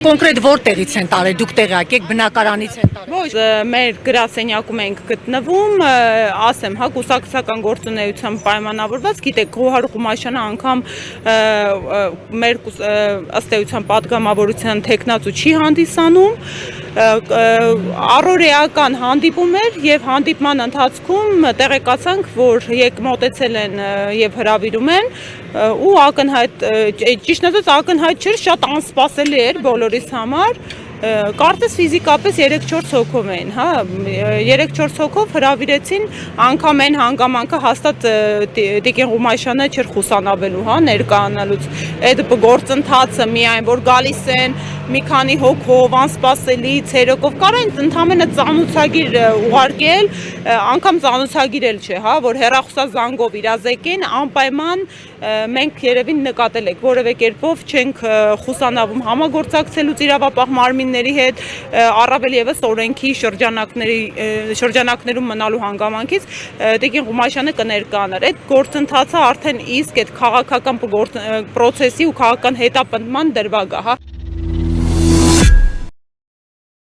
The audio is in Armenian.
Կոնկրետ որտեղից են տարել, դուք տեղյակ եք, բնակարանից են տարել։ Ոչ, մեր գրասենյակում ենք գտնվում, ասեմ, հա, կուսակցական գործունեությամբ պայմանավորված, գիտեք, Գոհար Ղումաշյանը անգամ մեր ըստ էության պատգամավորության թեկնածու չի հանդիսանում, առօրեական հանդիպում էր եւ հանդիպման ընթացքում տեղեկացանք, որ մոտեցել են եւ հրավիրում են ու ակնհայտ, ճիշտ ասած ակնհայտ չէր, շատ անսպասելի էր բոլորիս համար, կարծես ֆիզիկապես 3-4 հոգով էին, հա, 3-4 հոգով հրավիրեցին, անգամ այն հանգամանքը հաստատ Տիկին Ղումաշյանը չէր խուսանավելու, հա, ներկայանալուց, այդ գործընթացը միայն որ գալիս են մի քանի հոգով, անսպասելի ցերեկով, կարային ընդամենը ծանոթագիր ուղարկել, անգամ ծանոթագիր էլ չէ, հա, որ հեռախոսազանգով իրազեկեն, անպայման մենք երևին նկատել եք, որևէ կերպով չենք խուսանավում համագործակցելուց իրավապահ մարմինների հետ, առավել եւս օրենքի շրջանակներում մնալու հանգամանքից Տիկին Ղումաշյանը կներկայանար։ Այդ գործընթացը արդեն իսկ այդ քաղաքական process-ի ու քաղաքական հետապնդման դրվագ է, հա։